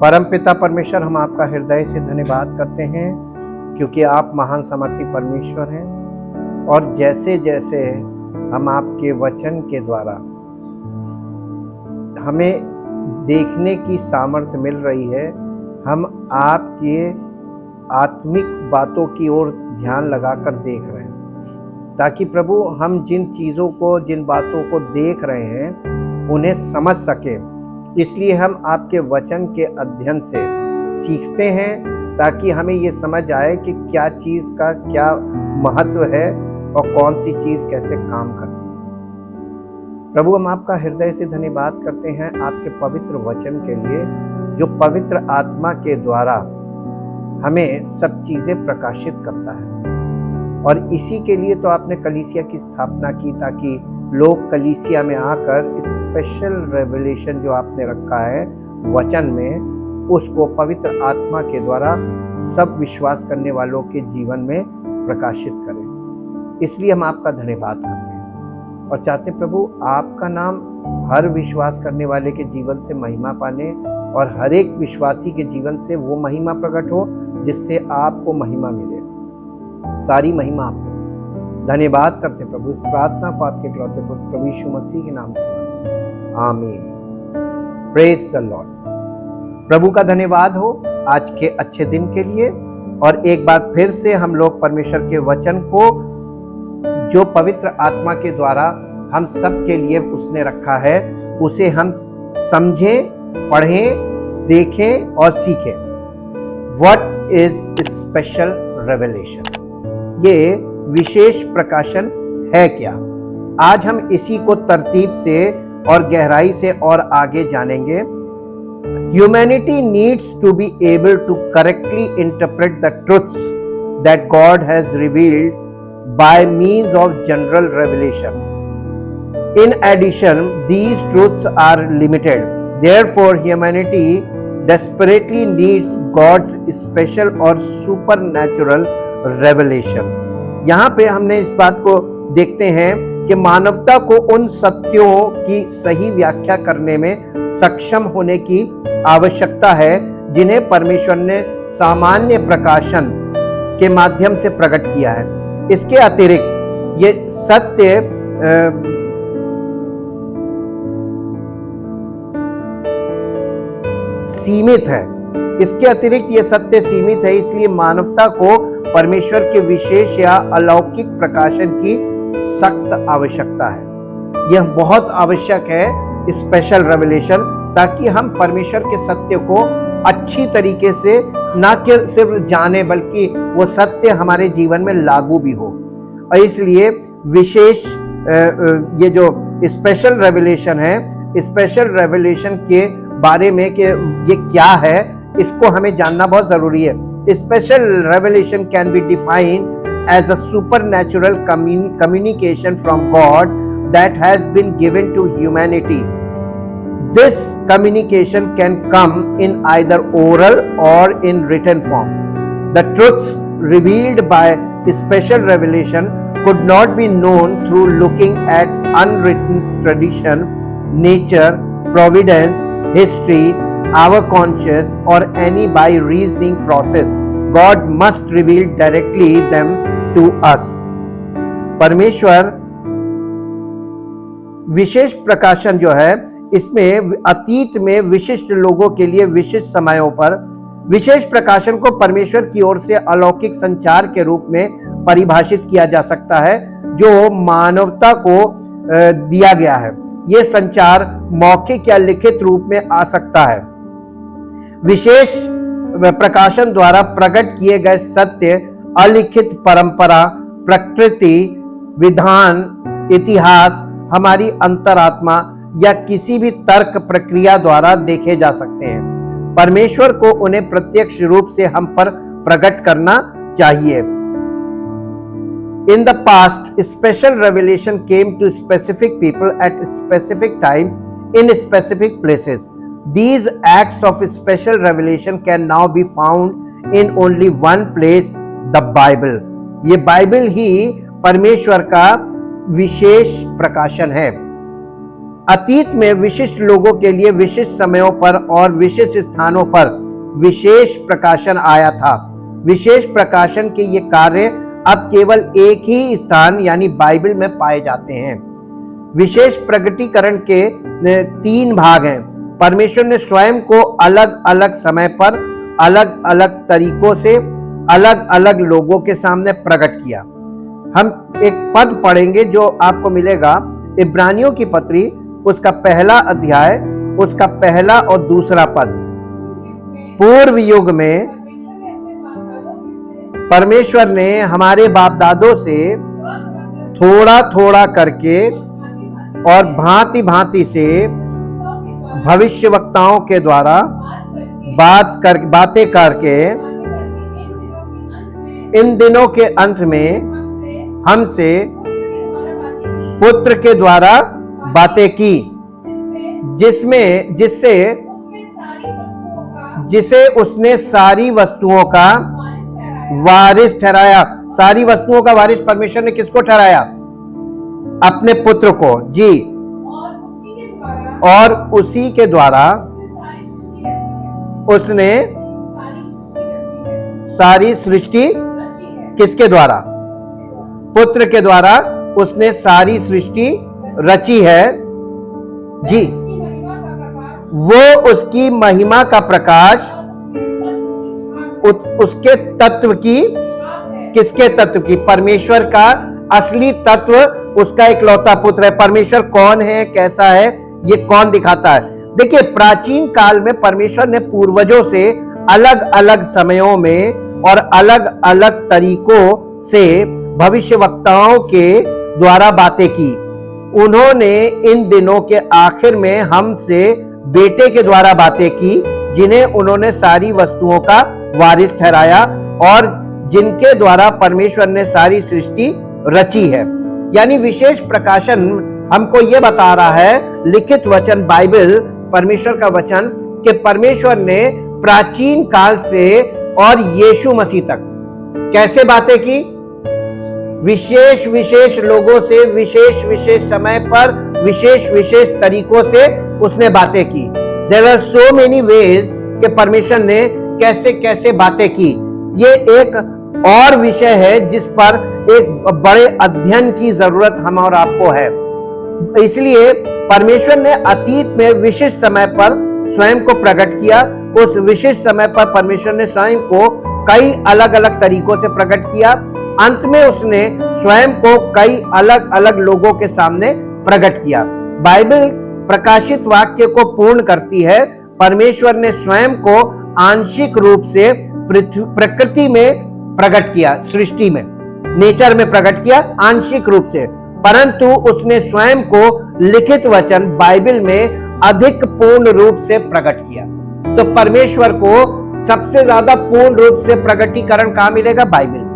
परमपिता परमेश्वर, हम आपका हृदय से धन्यवाद करते हैं क्योंकि आप महान सामर्थी परमेश्वर हैं। और जैसे जैसे हम आपके वचन के द्वारा हमें देखने की सामर्थ्य मिल रही है, हम आपके आत्मिक बातों की ओर ध्यान लगाकर देख रहे हैं, ताकि प्रभु हम जिन चीज़ों को, जिन बातों को देख रहे हैं उन्हें समझ सके। इसलिए हम आपके वचन के अध्ययन से सीखते हैं, ताकि हमें ये समझ आए कि क्या चीज़ का क्या महत्व है और कौन सी चीज़ कैसे काम करती है। प्रभु, हम आपका हृदय से धन्यवाद करते हैं आपके पवित्र वचन के लिए, जो पवित्र आत्मा के द्वारा हमें सब चीज़ें प्रकाशित करता है। और इसी के लिए तो आपने कलीसिया की स्थापना की, ताकि लोग कलीसिया में आकर स्पेशल रेवलेशन जो आपने रखा है वचन में, उसको पवित्र आत्मा के द्वारा सब विश्वास करने वालों के जीवन में प्रकाशित करें। इसलिए हम आपका धन्यवाद करते हैं और चाहते प्रभु आपका नाम हर विश्वास करने वाले के जीवन से महिमा पाने और हर एक विश्वासी के जीवन से वो महिमा प्रकट हो जिससे आपको महिमा मिले। सारी महिमा आपको। धन्यवाद करते प्रभु, इस प्रार्थना को आपके इकलौते पुत्र प्रभु यीशु मसीह के नाम से आमीन। Praise the Lord. प्रभु का धन्यवाद हो आज के अच्छे दिन के लिए। और एक बार फिर से हम लोग परमेश्वर के वचन को, जो पवित्र आत्मा के द्वारा हम सब के लिए उसने रखा है, उसे हम समझें, पढ़ें, देखें और सीखें। What is special revelation? ये विशेष प्रकाशन है क्या? आज हम इसी को तरतीब से और गहराई से और आगे जानेंगे। Humanity needs to be able to correctly interpret the truths that God has revealed by means of general revelation. In addition, these truths are limited. Therefore, humanity desperately needs God's special or supernatural revelation. यहाँ पे हमने इस बात को देखते हैं कि मानवता को उन सत्यों की सही व्याख्या करने में सक्षम होने की आवश्यकता है जिन्हें परमेश्वर ने सामान्य प्रकाशन के माध्यम से प्रकट किया है। इसके अतिरिक्त ये सत्य सीमित है। इसके अतिरिक्त ये सत्य सीमित है, इसलिए मानवता को परमेश्वर के विशेष या अलौकिक प्रकाशन की सख्त आवश्यकता है। यह बहुत आवश्यक है स्पेशल रेवलेशन, ताकि हम परमेश्वर के सत्य को अच्छी तरीके से ना कि सिर्फ जाने, बल्कि वो सत्य हमारे जीवन में लागू भी हो। और इसलिए विशेष ये जो स्पेशल रेवलेशन है, स्पेशल रेवलेशन के बारे में कि ये क्या है, इसको हमें जानना बहुत जरूरी है। Special revelation can be defined as a supernatural communication from God that has been given to humanity. This communication can come in either oral or in written form. The truths revealed by special revelation could not be known through looking at unwritten tradition, nature, providence, history, our conscience, or any by reasoning process. God must reveal directly them to us. परमेश्वर विशेष प्रकाशन जो है, इसमें अतीत में विशिष्ट लोगों के लिए विशिष्ट समयों पर विशेष प्रकाशन को परमेश्वर की ओर से अलौकिक संचार के रूप में परिभाषित किया जा सकता है, जो मानवता को दिया गया है। यह संचार मौखिक या लिखित रूप में आ सकता है। विशेष प्रकाशन द्वारा प्रकट किए गए सत्य अलिखित परंपरा, प्रकृति, विधान, इतिहास, हमारी अंतरात्मा या किसी भी तर्क प्रक्रिया द्वारा देखे जा सकते हैं। परमेश्वर को उन्हें प्रत्यक्ष रूप से हम पर प्रकट करना चाहिए। In the past, special revelation came to specific people at specific times in specific places. These acts of special revelation can now be found in only one place, the Bible. ये बाइबल ही परमेश्वर का विशेष प्रकाशन है। अतीत में विशिष्ट लोगों के लिए विशिष्ट समयों पर और विशिष्ट स्थानों पर विशेष प्रकाशन आया था। विशेष प्रकाशन के ये कार्य अब केवल एक ही स्थान यानी बाइबल में पाए जाते हैं। विशेष प्रकटीकरण के 3 भाग हैं। परमेश्वर ने स्वयं को अलग अलग समय पर अलग अलग तरीकों से अलग अलग लोगों के सामने प्रकट किया। हम एक पद पढ़ेंगे जो आपको मिलेगा इब्रानियों की पत्री, उसका 1 अध्याय, उसका 1 और 2 पद। पूर्व युग में परमेश्वर ने हमारे बाप दादों से थोड़ा थोड़ा करके और भांति भांति से भविष्यवक्ताओं के द्वारा बातें करके इन दिनों के अंत में हमसे पुत्र के द्वारा बातें की, जिसे उसने सारी वस्तुओं का वारिस ठहराया। सारी वस्तुओं का वारिस परमेश्वर ने किसको ठहराया? अपने पुत्र को जी। और उसी के द्वारा उसने सारी सृष्टि किसके द्वारा? पुत्र के द्वारा उसने सारी सृष्टि रची है जी। वो उसकी महिमा का प्रकाश, उसके तत्व की, किसके तत्व की? परमेश्वर का असली तत्व उसका इकलौता पुत्र है। परमेश्वर कौन है, कैसा है, ये कौन दिखाता है? देखिए, प्राचीन काल में परमेश्वर ने पूर्वजों से अलग अलग समयों में और अलग अलग तरीकों से भविष्यवक्ताओं के द्वारा बातें की। उन्होंने इन दिनों के आखिर में हमसे बेटे के द्वारा बातें की, जिन्हें उन्होंने सारी वस्तुओं का वारिस ठहराया और जिनके द्वारा परमेश्वर ने सारी सृष्टि रची है। यानी विशेष प्रकाशन हमको यह बता रहा है, लिखित वचन बाइबल, परमेश्वर का वचन, कि परमेश्वर ने प्राचीन काल से और यीशु मसीह तक कैसे बातें की? विशेष विशेष लोगों से विशेष विशेष समय पर विशेष विशेष तरीकों से उसने बातें की। There are so many ways कि परमेश्वर ने कैसे कैसे बातें की। ये एक और विषय है जिस पर एक बड़े अध्ययन की जरूरत हम और आपको है। इसलिए परमेश्वर ने अतीत में विशिष्ट समय पर स्वयं को प्रकट किया। उस विशिष्ट समय पर परमेश्वर ने स्वयं को कई अलग अलग तरीकों से प्रकट किया। अंत में उसने स्वयं को कई अलग अलग लोगों के सामने प्रकट किया। बाइबल प्रकाशित वाक्य को पूर्ण करती है। परमेश्वर ने स्वयं को आंशिक रूप से प्रकृति में प्रकट किया, सृष्टि में, नेचर में प्रकट किया आंशिक रूप से, परंतु उसने स्वयं को लिखित वचन बाइबल में अधिक पूर्ण रूप से प्रकट किया। तो परमेश्वर को सबसे ज्यादा पूर्ण रूप से प्रकटीकरण कहां मिलेगा? बाइबल।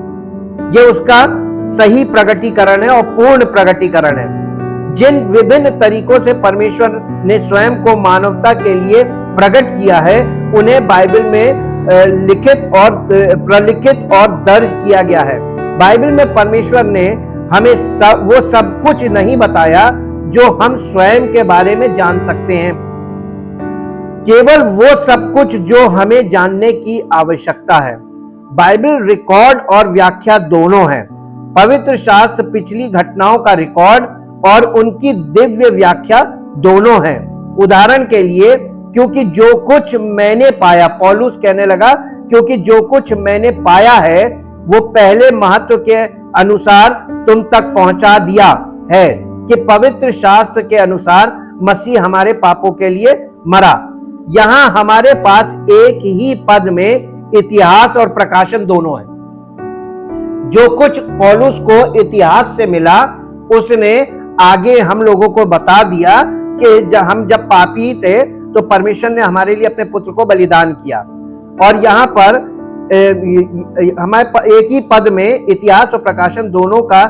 ये उसका सही प्रकटीकरण है और पूर्ण प्रकटीकरण है। जिन विभिन्न तरीकों से परमेश्वर ने स्वयं को मानवता के लिए प्रकट किया है, उन्हें बाइबल में लिखित और प्रलिखित और दर्ज किया गया है। बाइबल में परमेश्वर ने हमें वो सब कुछ नहीं बताया जो हम स्वयं के बारे में जान सकते हैं, केवल वो सब कुछ जो हमें जानने की आवश्यकता है। बाइबल रिकॉर्ड और व्याख्या दोनों है। पवित्र शास्त्र पिछली घटनाओं का रिकॉर्ड और उनकी दिव्य व्याख्या दोनों है। उदाहरण के लिए, क्योंकि जो कुछ मैंने पाया, पौलुस कहने लगा, क्योंकि जो कुछ मैंने पाया है वो पहले महत्व के अनुसार तुम तक पहुंचा दिया है कि पवित्र शास्त्र के अनुसार मसीह हमारे पापों के लिए मरा। यहां हमारे पास एक ही पद में इतिहास और प्रकाशन दोनों है। जो कुछ पौलुस को इतिहास से मिला, उसने आगे हम लोगों को बता दिया कि हम जब पापी थे तो परमेश्वर ने हमारे लिए अपने पुत्र को बलिदान किया। और यहाँ पर हमारे एक ही पद में इतिहास और प्रकाशन दोनों का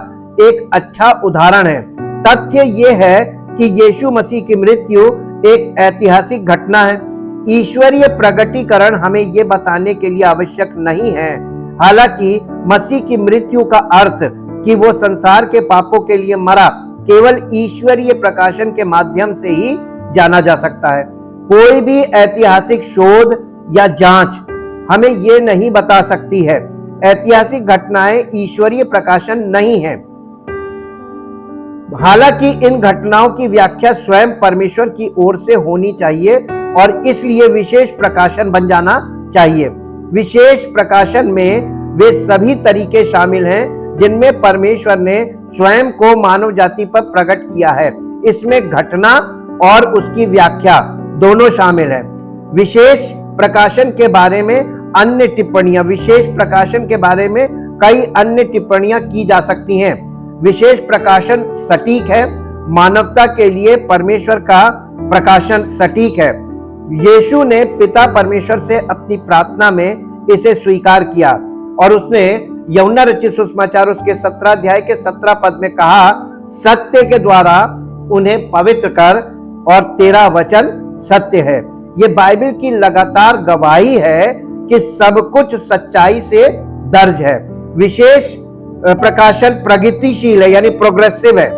एक अच्छा उदाहरण है। तथ्य ये है कि यीशु मसीह की मृत्यु एक ऐतिहासिक घटना है। ईश्वरीय प्रगटीकरण हमें यह बताने के लिए आवश्यक नहीं है। हालांकि मसीह की मृत्यु का अर्थ कि वो संसार के पापों के लिए मरा केवल ईश्वरीय प्रकाशन के माध्यम से ही जाना जा सकता है। कोई भी ऐतिहासिक शोध या जांच हमें यह नहीं बता सकती है। ऐतिहासिक घटनाएं ईश्वरीय प्रकाशन नहीं है। हालांकि इन घटनाओं की व्याख्या स्वयं परमेश्वर की ओर से होनी चाहिए और इसलिए विशेष प्रकाशन बन जाना चाहिए। विशेष प्रकाशन में वे सभी तरीके शामिल हैं जिनमें परमेश्वर ने स्वयं को मानव जाति पर प्रकट किया है। इसमें घटना और उसकी व्याख्या दोनों शामिल है। विशेष प्रकाशन के बारे में अन्य टिप्पणियां, विशेष प्रकाशन के बारे में कई अन्य टिप्पणियां की जा सकती हैं। विशेष प्रकाशन सटीक है। मानवता के लिए परमेश्वर का प्रकाशन सटीक है। यीशु ने पिता परमेश्वर से अपनी प्रार्थना में इसे स्वीकार किया और उसने यूहन्ना रचित सुसमाचार उसके 17 अध्याय के 17 पद में कहा, सत्य के द्वारा उन्हें पवित्र कर और तेरा वचन सत्य है। ये बाइबल की लगातार गवाही है कि सब कुछ सच्चाई से दर्ज है। विशेष प्रकाशन प्रगतिशील है, यानी प्रोग्रेसिव है।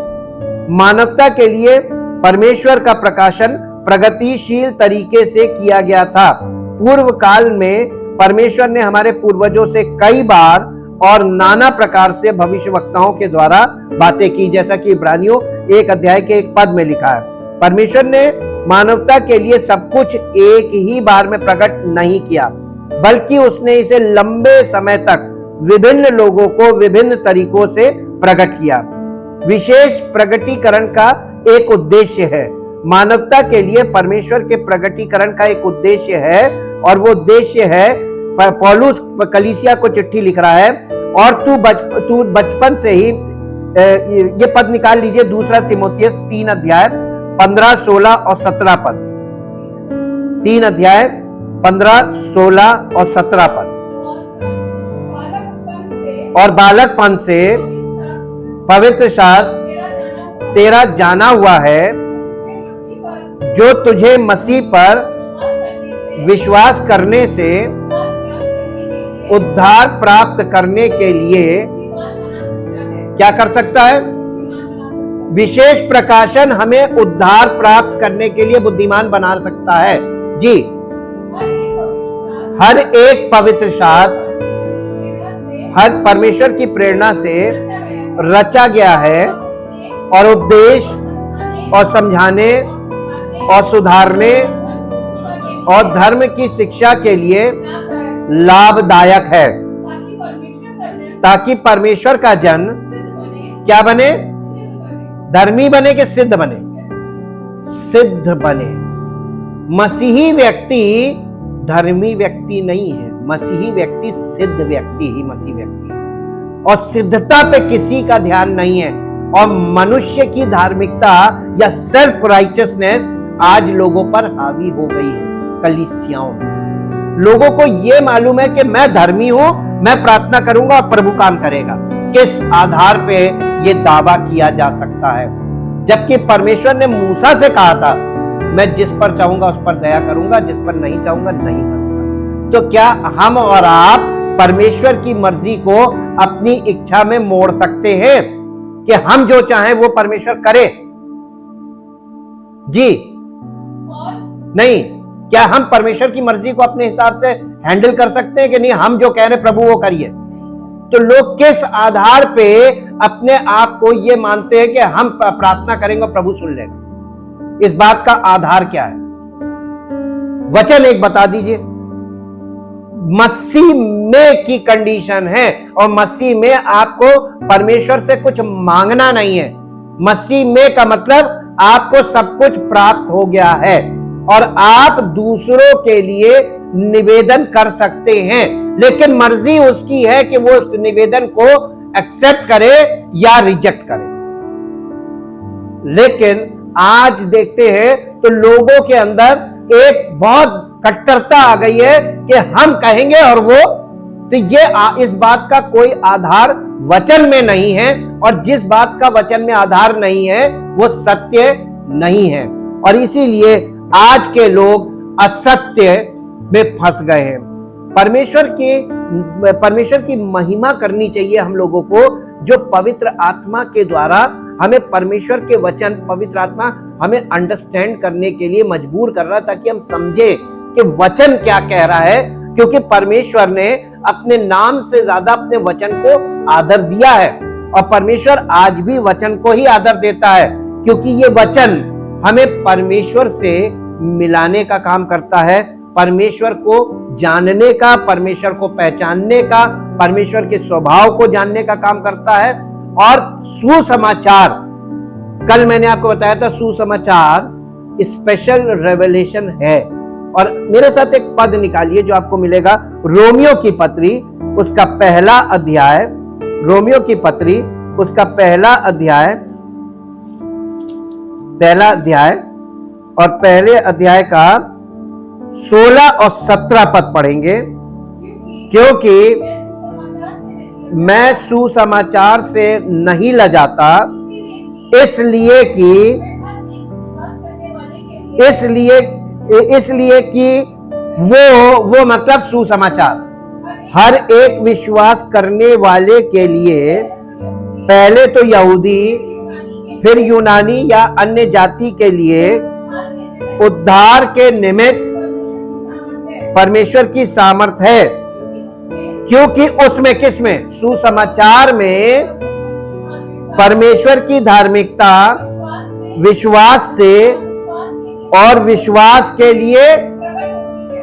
मानवता के लिए परमेश्वर का प्रकाशन प्रगतिशील तरीके से किया गया था। पूर्व काल में परमेश्वर ने हमारे पूर्वजों से कई बार और नाना प्रकार से भविष्यवक्ताओं के द्वारा बातें की, जैसा कि इब्रानियों 1 अध्याय के 1 पद में लिखा है। परमेश्वर ने मानवता के लिए सब कुछ एक ही बार में प्रकट नहीं किया, बल्कि उसने इसे लंबे समय तक विभिन्न लोगों को विभिन्न तरीकों से प्रकट किया। विशेष प्रकटीकरण का एक उद्देश्य है। मानवता के लिए परमेश्वर के प्रकटीकरण का एक उद्देश्य है और वो उद्देश्य है, पौलुस कलीसिया को चिट्ठी लिख रहा है, और तू बचपन से ही, ये पद निकाल लीजिए, 2 तीमुथियुस 3 अध्याय 15, 16 और 17 पद। 3 अध्याय 15, 16 और 17 पद। और बालकपन से पवित्र शास्त्र तेरा जाना हुआ है, जो तुझे मसीह पर विश्वास करने से उद्धार प्राप्त करने के लिए क्या कर सकता है? विशेष प्रकाशन हमें उद्धार प्राप्त करने के लिए बुद्धिमान बना सकता है। जी, हर एक पवित्र शास्त्र हर परमेश्वर की प्रेरणा से रचा गया है और उद्देश्य और समझाने और सुधारने और धर्म की शिक्षा के लिए लाभदायक है, ताकि परमेश्वर का जन क्या बने? धर्मी बने कि सिद्ध बने? सिद्ध बने। मसीही व्यक्ति धर्मी व्यक्ति नहीं है, मसीही व्यक्ति सिद्ध व्यक्ति ही मसीही व्यक्ति है। और सिद्धता पे किसी का ध्यान नहीं है। और मनुष्य की धार्मिकता या सेल्फ राइचियसनेस आज लोगों पर हावी हो गई है। कलीसियाओं में लोगों को यह मालूम है कि मैं धर्मी हूं, मैं प्रार्थना करूंगा और प्रभु काम करेगा। किस आधार पे यह दावा किया जा सकता है? जबकि परमेश्वर ने मूसा से कहा था, मैं जिस पर चाहूंगा उस पर दया करूंगा, जिस पर नहीं चाहूंगा नहीं करूंगा। तो क्या हम और आप परमेश्वर की मर्जी को अपनी इच्छा में मोड़ सकते हैं कि हम जो चाहें वो परमेश्वर करे? जी नहीं। क्या हम परमेश्वर की मर्जी को अपने हिसाब से हैंडल कर सकते हैं कि नहीं, हम जो कह रहे प्रभु वो करिए? तो लोग किस आधार पे अपने आप को ये मानते हैं कि हम प्रार्थना करेंगे प्रभु सुन लेगा? इस बात का आधार क्या है? वचन एक बता दीजिए। मसीह में की कंडीशन है और मसीह में आपको परमेश्वर से कुछ मांगना नहीं है। मसीह में का मतलब आपको सब कुछ प्राप्त हो गया है और आप दूसरों के लिए निवेदन कर सकते हैं, लेकिन मर्जी उसकी है कि वो उस निवेदन को एक्सेप्ट करे या रिजेक्ट करे। लेकिन आज देखते हैं तो लोगों के अंदर एक बहुत कट्टरता आ गई है कि हम कहेंगे और वो, तो ये इस बात का कोई आधार वचन में नहीं है, और जिस बात का वचन में आधार नहीं है वो सत्य नहीं है। और इसीलिए आज के लोग असत्य में फंस गए हैं। परमेश्वर की महिमा करनी चाहिए हम लोगों को, जो पवित्र आत्मा के द्वारा हमें परमेश्वर के वचन, पवित्र आत्मा हमें अंडरस्टैंड करने के लिए मजबूर कर रहा है, ताकि हम समझे कि वचन क्या कह रहा है। क्योंकि परमेश्वर ने अपने नाम से ज्यादा अपने वचन को आदर दिया है, और परमेश्वर आज भी वचन को ही आदर देता है, क्योंकि ये वचन हमें परमेश्वर से मिलाने का काम करता है, परमेश्वर को जानने का, परमेश्वर को पहचानने का, परमेश्वर के स्वभाव को जानने का काम करता है। और सुसमाचार, कल मैंने आपको बताया था, सुसमाचार स्पेशल रेवलेशन है। और मेरे साथ एक पद निकालिए जो आपको मिलेगा रोमियो की पत्री, उसका पहला अध्याय, रोमियो की पत्री उसका पहला अध्याय और पहले अध्याय का 16 और 17 पद पढ़ेंगे। क्योंकि मैं सुसमाचार से नहीं लजाता, इसलिए कि वो मतलब सुसमाचार हर एक विश्वास करने वाले के लिए, पहले तो यहूदी फिर यूनानी या अन्य जाति के लिए उद्धार के निमित्त परमेश्वर की सामर्थ है। क्योंकि उसमें, किसमें? सुसमाचार में परमेश्वर की धार्मिकता विश्वास से और विश्वास के लिए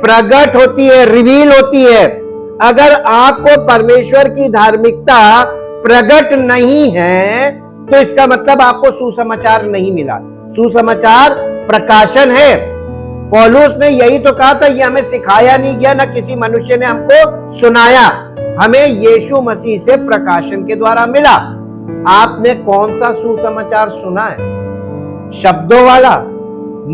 प्रकट होती है, रिवील होती है। अगर आपको परमेश्वर की धार्मिकता प्रकट नहीं है तो इसका मतलब आपको सुसमाचार नहीं मिला। सुसमाचार प्रकाशन है। पौलुस ने यही तो कहा था, ये हमें सिखाया नहीं गया, ना किसी मनुष्य ने हमको सुनाया, हमें यीशु मसीह से प्रकाशन के द्वारा मिला। आपने कौन सा सुसमाचार सुना है? शब्दों वाला,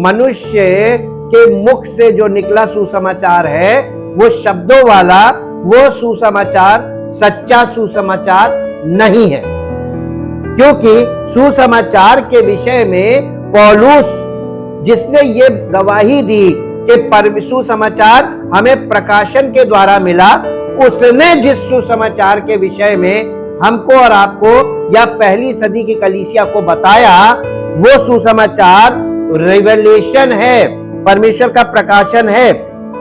मनुष्य के मुख से जो निकला सुसमाचार है, वो शब्दों वाला, वो सुसमाचार सच्चा सुसमाचार नहीं है। क्योंकि सुसमाचार के विषय में पौलुस, जिसने ये गवाही दी कि सुसमाचार हमें प्रकाशन के द्वारा मिला, उसने जिस सुसमाचार के विषय में हमको और आपको या पहली सदी की कलीसिया को बताया, वो सुसमाचार रिवेलेशन है, परमेश्वर का प्रकाशन है।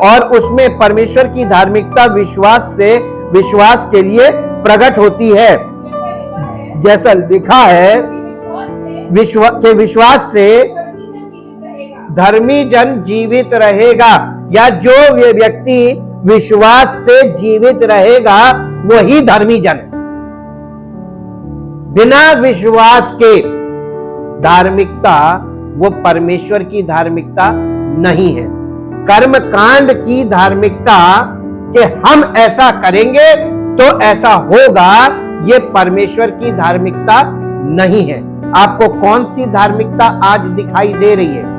और उसमें परमेश्वर की धार्मिकता विश्वास के लिए प्रकट होती है। जैसा लिखा है, विश्वास से धर्मी जन जीवित रहेगा, या जो व्यक्ति विश्वास से जीवित रहेगा वही धर्मी जन। बिना विश्वास के धार्मिकता वो परमेश्वर की धार्मिकता नहीं है। कर्म कांड की धार्मिकता कि हम ऐसा करेंगे तो ऐसा होगा, ये परमेश्वर की धार्मिकता नहीं है। आपको कौन सी धार्मिकता आज दिखाई दे रही है?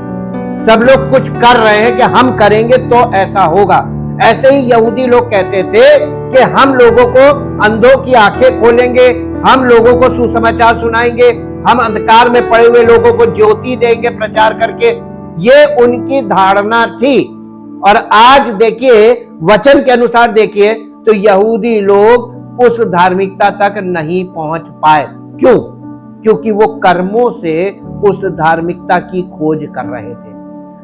सब लोग कुछ कर रहे हैं कि हम करेंगे तो ऐसा होगा। ऐसे ही यहूदी लोग कहते थे कि हम लोगों को अंधों की आंखें खोलेंगे, हम लोगों को सुसमाचार सुनाएंगे, हम अंधकार में पड़े हुए लोगों को ज्योति देंगे प्रचार करके। ये उनकी धारणा थी। और आज देखिए, वचन के अनुसार देखिए तो यहूदी लोग उस धार्मिकता तक नहीं पहुंच पाए। क्यों? क्योंकि वो कर्मों से उस धार्मिकता की खोज कर रहे थे।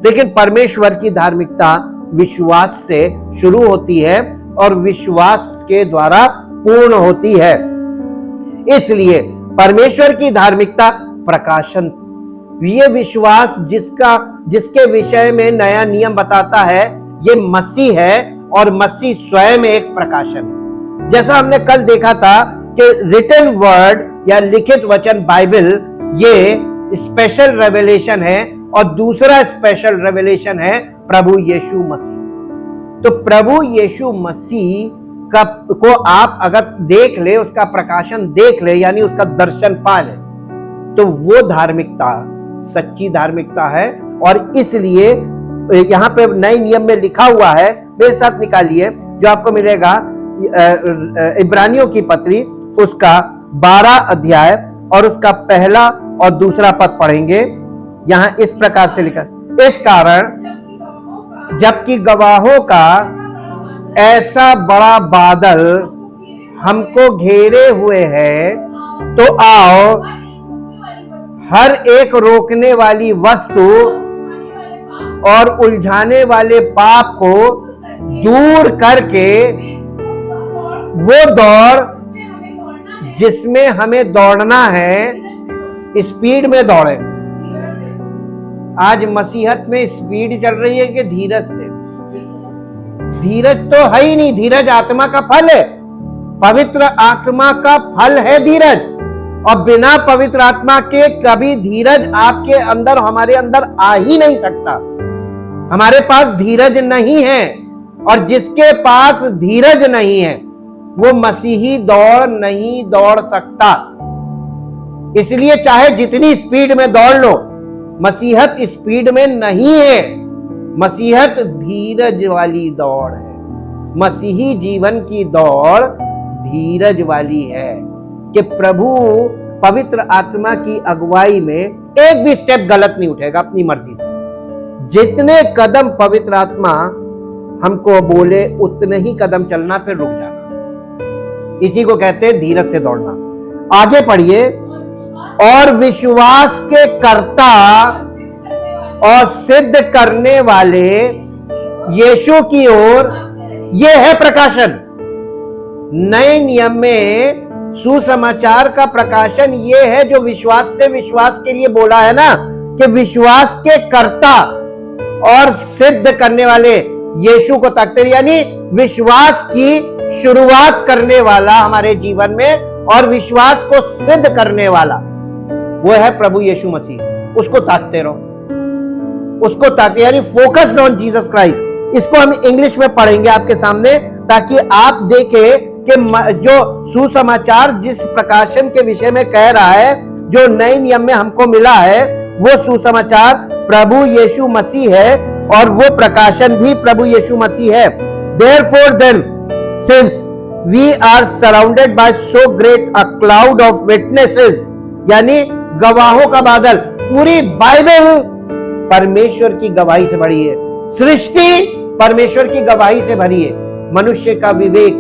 लेकिन परमेश्वर की धार्मिकता विश्वास से शुरू होती है और विश्वास के द्वारा पूर्ण होती है। इसलिए परमेश्वर की धार्मिकता प्रकाशन, ये विश्वास जिसके विषय में नया नियम बताता है, ये मसीह है और मसीह स्वयं एक प्रकाशन है। जैसा हमने कल देखा था कि रिटन वर्ड या लिखित वचन बाइबल ये स्पेशल रेवलेशन है, और दूसरा स्पेशल रेवलेशन है प्रभु यीशु मसीह। तो प्रभु यीशु मसीह को आप अगर देख ले, उसका प्रकाशन देख ले, यानी उसका दर्शन पा ले, तो वो धार्मिकता सच्ची धार्मिकता है। और इसलिए यहां पे नए नियम में लिखा हुआ है, मेरे साथ निकालिए, जो आपको मिलेगा इब्रानियों की पत्री उसका 12 अध्याय और उसका पहला और दूसरा पद पढ़ेंगे। यहां इस प्रकार से लिखा, इस कारण जबकि गवाहों का ऐसा बड़ा बादल हमको घेरे हुए है, तो आओ हर एक रोकने वाली वस्तु और उलझाने वाले पाप को दूर करके वो दौड़ जिसमें हमें दौड़ना है, स्पीड में दौड़े। आज मसीहत में स्पीड चल रही है कि धीरज से? धीरज तो है ही नहीं। धीरज आत्मा का फल है, पवित्र आत्मा का फल है धीरज। और बिना पवित्र आत्मा के कभी धीरज आपके अंदर, हमारे अंदर आ ही नहीं सकता। हमारे पास धीरज नहीं है, और जिसके पास धीरज नहीं है वो मसीही दौड़ नहीं दौड़ सकता। इसलिए चाहे जितनी स्पीड में दौड़ लो, मसीहत स्पीड में नहीं है। मसीहत धीरज वाली दौड़ है। मसीही जीवन की दौड़ धीरज वाली है कि प्रभु पवित्र आत्मा की अगुवाई में एक भी स्टेप गलत नहीं उठेगा अपनी मर्जी से। जितने कदम पवित्र आत्मा हमको बोले उतने ही कदम चलना, फिर रुक जाना। इसी को कहते हैं धीरज से दौड़ना। आगे पढ़िए। और विश्वास के कर्ता और सिद्ध करने वाले यीशु की ओर यह है प्रकाशन। नए नियम में सुसमाचार का प्रकाशन ये है जो विश्वास से विश्वास के लिए बोला है ना, कि विश्वास के कर्ता और सिद्ध करने वाले यीशु को ताकते, यानी विश्वास की शुरुआत करने वाला हमारे जीवन में और विश्वास को सिद्ध करने वाला वो है प्रभु यीशु मसीह। उसको ताकते रहो, उसको ताकते, यानी फोकस्ड ऑन जीसस क्राइस्ट। इसको हम इंग्लिश में पढ़ेंगे आपके सामने ताकि आप देखें कि जो सुसमाचार जिस प्रकाशन के विषय में कह रहा है, जो नए नियम में हमको मिला है, वो सुसमाचार प्रभु यीशु मसीह है और वो प्रकाशन भी प्रभु यीशु मसीह है। Therefore then, since we are surrounded by so great a cloud of witnesses, यानी गवाहों का बादल, पूरी बाइबल परमेश्वर की गवाही से भरी है। सृष्टि परमेश्वर की गवाही से भरी है। मनुष्य का विवेक,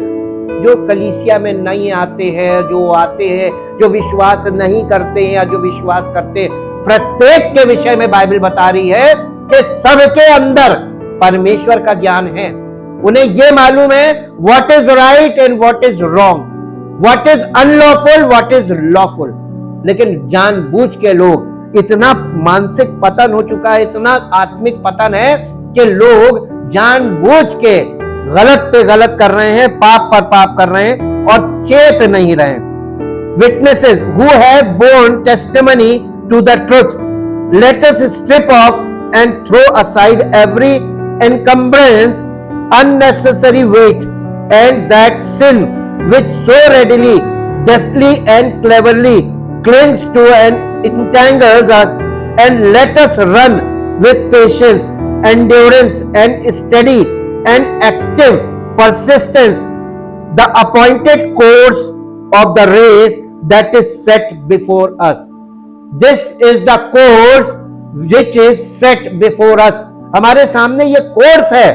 जो कलीसिया में नहीं आते हैं, जो आते हैं, जो विश्वास नहीं करते हैं या जो विश्वास करते हैं, प्रत्येक के विषय में बाइबल बता रही है कि सबके अंदर परमेश्वर का ज्ञान है। उन्हें यह मालूम है what is right and what is wrong, what is unlawful, what is lawful. लेकिन जानबूझ के लोग, इतना मानसिक पतन हो चुका है, इतना आत्मिक पतन है कि लोग जानबूझ के गलत पे गलत कर रहे हैं, पाप पर पाप कर रहे हैं और चेत नहीं रहे। Witnesses who have borne testimony to the truth, let us strip off and throw aside every encumbrance, unnecessary weight, and that sin which so readily, deftly and cleverly clings to and entangles us, and let us run with patience, endurance and steady and active persistence the appointed course of the race that is set before us. This is the course which is set before us. हमारे सामने ये course है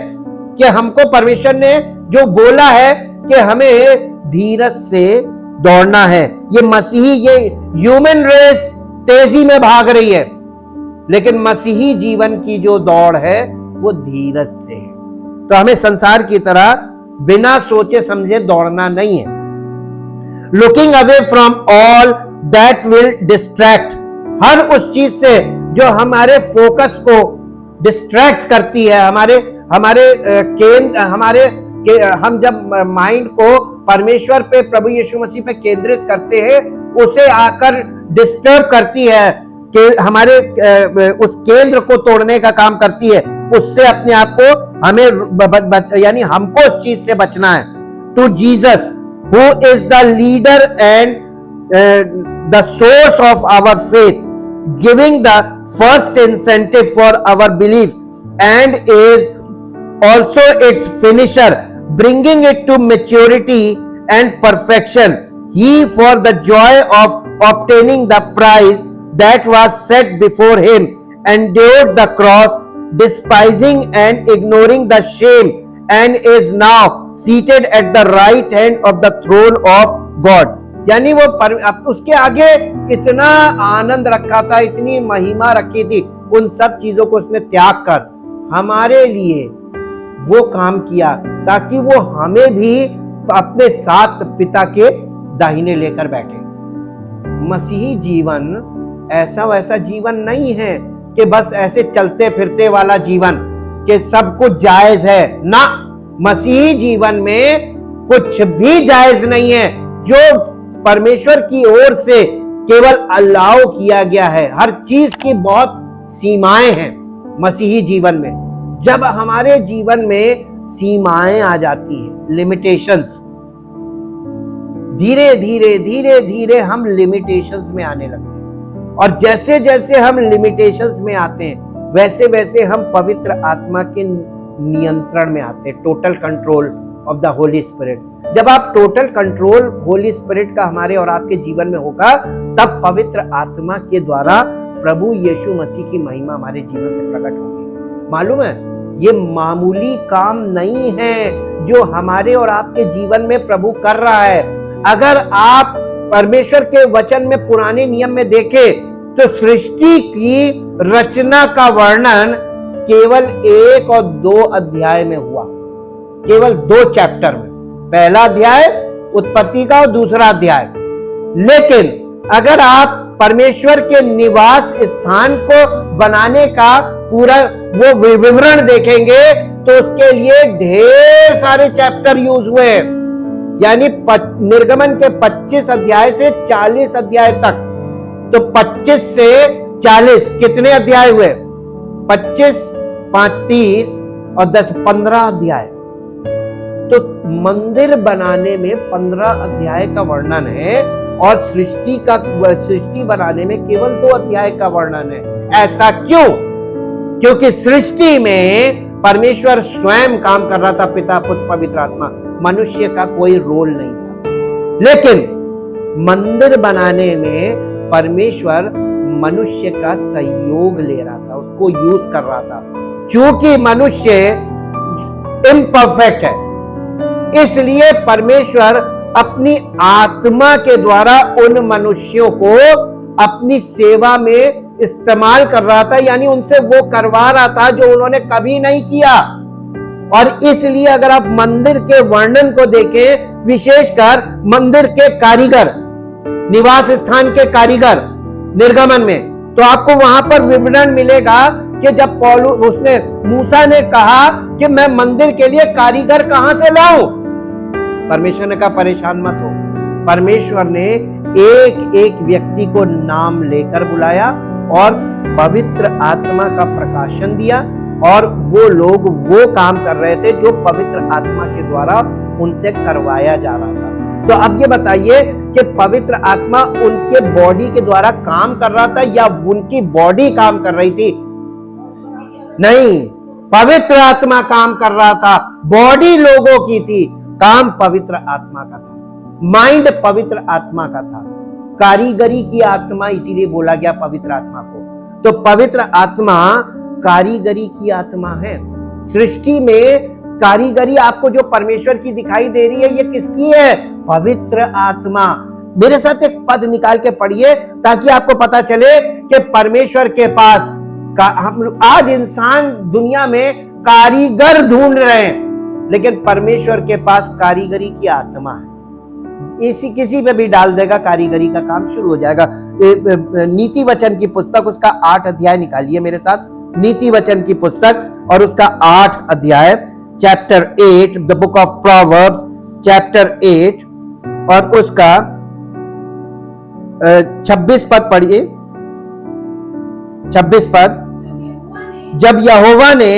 कि हमको परमेश्वर ने जो बोला है कि हमें धीरज से दौड़ना है। ये मसीही, ये ह्यूमन रेस तेजी में भाग रही है, लेकिन मसीही जीवन की जो दौड़ है वो धीरज से है। तो हमें संसार की तरह बिना सोचे समझे दौड़ना नहीं है। Looking away from all that will distract, हर उस चीज से जो हमारे फोकस को डिस्ट्रैक्ट करती है, हम जब माइंड को परमेश्वर पे, प्रभु यीशु मसीह पे केंद्रित करते हैं, उसे आकर डिस्टर्ब करती है कि हमारे उस केंद्र को तोड़ने का काम करती है। उससे अपने आप को हमें यानी हमको उस चीज से बचना है। To Jesus who is the leader and the source of our faith, giving the first incentive for our belief and is also its finisher, bringing it to maturity and perfection. He, for the joy of obtaining the prize that was set before him, endured the cross, despising and ignoring the shame, and is now seated at the right hand of the throne of God. यानी वो उसके आगे इतना आनंद रखा था, इतनी महिमा रखी थी, उन सब चीजों को उसने त्याग कर हमारे लिए वो काम किया, ताकि वो हमें भी अपने साथ पिता के दाहिने लेकर बैठे। मसीही जीवन ऐसा वैसा जीवन नहीं है कि बस ऐसे चलते फिरते वाला जीवन कि सब कुछ जायज है ना। मसीही जीवन में कुछ भी जायज नहीं है। जो परमेश्वर की ओर से केवल अलाउ किया गया है, हर चीज की बहुत सीमाएं हैं मसीही जीवन में। जब हमारे जीवन में सीमाएं आ जाती हैं, लिमिटेशंस, धीरे धीरे धीरे धीरे हम लिमिटेशंस में आने लगते हैं, और जैसे जैसे हम लिमिटेशंस में आते हैं वैसे वैसे हम पवित्र आत्मा के नियंत्रण में आते हैं, total control of the Holi spirit. जब आप टोटल कंट्रोल होली स्पिरिट का हमारे और आपके जीवन में होगा, तब पवित्र आत्मा के द्वारा प्रभु यीशु मसीह की महिमा हमारे जीवन से प्रकट होगी। मालूम है, ये मामूली काम नहीं है जो हमारे और आपके जीवन में प्रभु कर रहा है। अगर आप परमेश्वर के वचन में पुराने नियम में देखें तो सृष्टि की रचना का वर्णन केवल 1 और 2 अध्याय में हुआ, केवल 2 चैप्टर में, पहला अध्याय उत्पत्ति का और दूसरा अध्याय। लेकिन अगर आप परमेश्वर के निवास स्थान को बनाने का पूरा वो विवरण देखेंगे तो उसके लिए ढेर सारे चैप्टर यूज हुए हैं। यानी निर्गमन के 25 अध्याय से 40 अध्याय तक, तो 25 से 40 कितने अध्याय हुए? 25, 35 और 10, 15 अध्याय। तो मंदिर बनाने में 15 अध्याय का वर्णन है, और सृष्टि बनाने में केवल 2 अध्याय का वर्णन है। ऐसा क्यों? क्योंकि सृष्टि में परमेश्वर स्वयं काम कर रहा था, पिता पुत्र पवित्र आत्मा, मनुष्य का कोई रोल नहीं था। लेकिन मंदिर बनाने में परमेश्वर मनुष्य का सहयोग ले रहा था, उसको यूज कर रहा था। क्योंकि मनुष्य इम्परफेक्ट है, इसलिए परमेश्वर अपनी आत्मा के द्वारा उन मनुष्यों को अपनी सेवा में इस्तेमाल कर रहा था, यानी उनसे वो करवा रहा था जो उन्होंने कभी नहीं किया। और इसलिए अगर आप मंदिर के वर्णन को देखें, विशेषकर मंदिर के कारीगर, निवास स्थान के कारीगर निर्गमन में, तो आपको वहां पर विवरण मिलेगा कि जब मूसा ने कहा कि मैं मंदिर के लिए कारीगर कहां से लाऊं, परमेश्वर ने कहा परेशान मत हो। परमेश्वर ने एक एक व्यक्ति को नाम लेकर बुलाया और पवित्र आत्मा का प्रकाशन दिया, और वो लोग वो काम कर रहे थे जो पवित्र आत्मा के द्वारा उनसे करवाया जा रहा था। तो अब ये बताइए कि पवित्र आत्मा उनके बॉडी के द्वारा काम कर रहा था या उनकी बॉडी काम कर रही थी? नहीं, पवित्र आत्मा काम कर रहा था, बॉडी लोगों की थी, काम पवित्र आत्मा का था, माइंड पवित्र आत्मा का था, कारीगरी की आत्मा इसीलिए बोला गया पवित्र आत्मा को। तो पवित्र आत्मा कारीगरी की आत्मा है। सृष्टि में कारीगरी आपको जो परमेश्वर की दिखाई दे रही है, ये किसकी है? पवित्र आत्मा। मेरे साथ एक पद निकाल के पढ़िए ताकि आपको पता चले कि परमेश्वर के पास हम आज इंसान दुनिया में कारीगर ढूंढ रहे हैं, लेकिन परमेश्वर के पास कारीगरी की आत्मा है। किसी पे भी डाल देगा, कारीगरी का काम शुरू हो जाएगा। नीति वचन की पुस्तक, उसका 8 अध्याय निकालिए मेरे साथ। नीति वचन की पुस्तक और उसका 8 अध्याय, chapter 8, the book of proverbs chapter 8 और उसका 26 पद पढ़िए। 26 पद, जब यहोवा ने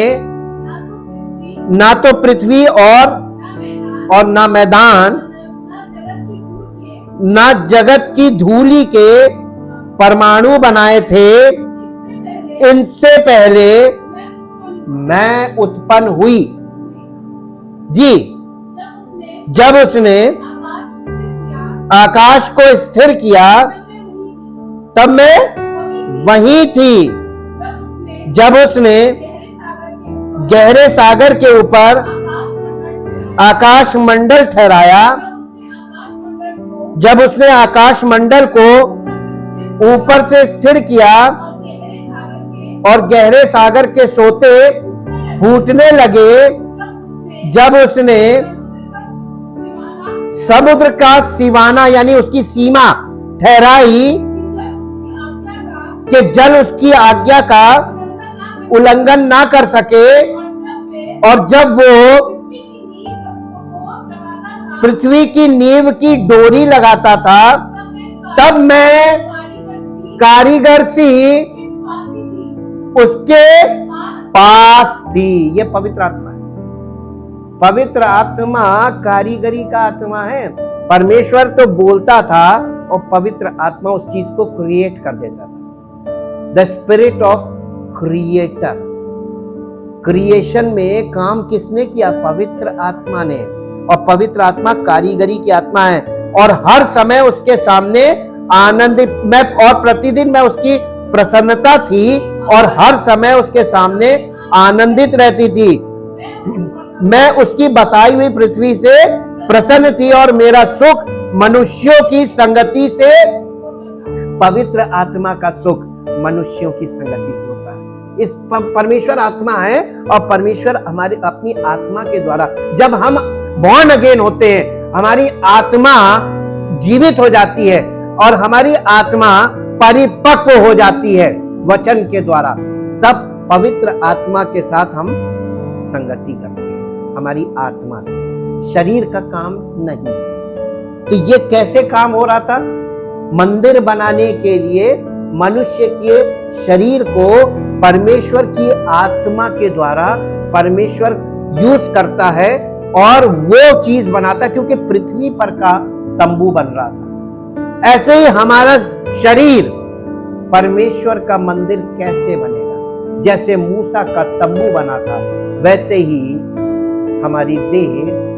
ना तो पृथ्वी और ना मैदान, ना जगत की धूलि के परमाणु बनाए थे, इनसे पहले मैं उत्पन्न हुई। जी, जब उसने आकाश को स्थिर किया तब मैं वहीं थी। जब उसने गहरे सागर के ऊपर आकाश मंडल ठहराया, जब उसने आकाश मंडल को ऊपर से स्थिर किया और गहरे सागर के सोते फूटने लगे, जब उसने समुद्र का सीमाना यानी उसकी सीमा ठहराई कि जल उसकी आज्ञा का उल्लंघन ना कर सके, और जब वो पृथ्वी की नींव की डोरी लगाता था, तब मैं कारीगर सी उसके पास थी। ये पवित्र आत्मा है। पवित्र आत्मा कारीगरी का आत्मा है। परमेश्वर तो बोलता था और पवित्र आत्मा उस चीज को क्रिएट कर देता था। The spirit of creator. Creation में काम किसने किया? पवित्र आत्मा ने। और पवित्र आत्मा कारीगरी की आत्मा है, और हर समय उसके सामने आनंदित मैं, और प्रतिदिन मैं उसकी प्रसन्नता थी, और हर समय उसके सामने आनंदित रहती थी। मैं उसकी बसाई हुई पृथ्वी से प्रसन्न थी, और मेरा सुख मनुष्यों की संगति से, पवित्र आत्मा का सुख मनुष्यों की संगति से होता है। इस परमेश्वर आत्मा है, और परमेश्वर हमारी अपनी आत्मा के द्वारा, जब हम बॉर्न अगेन होते हैं, हमारी आत्मा जीवित हो जाती है और हमारी आत्मा परिपक्व हो जाती है वचन के द्वारा, तब पवित्र आत्मा के साथ हम संगति करते हैं, हमारी आत्मा से। शरीर का काम नहीं है। तो ये कैसे काम हो रहा था? मंदिर बनाने के लिए मनुष्य के शरीर को परमेश्वर की आत्मा के द्वारा परमेश्वर यूज करता है, और वो चीज बनाता, क्योंकि पृथ्वी पर का तंबू बन रहा था। ऐसे ही हमारा शरीर परमेश्वर का मंदिर कैसे बनेगा? जैसे मूसा का तंबू बना था, वैसे ही हमारी देह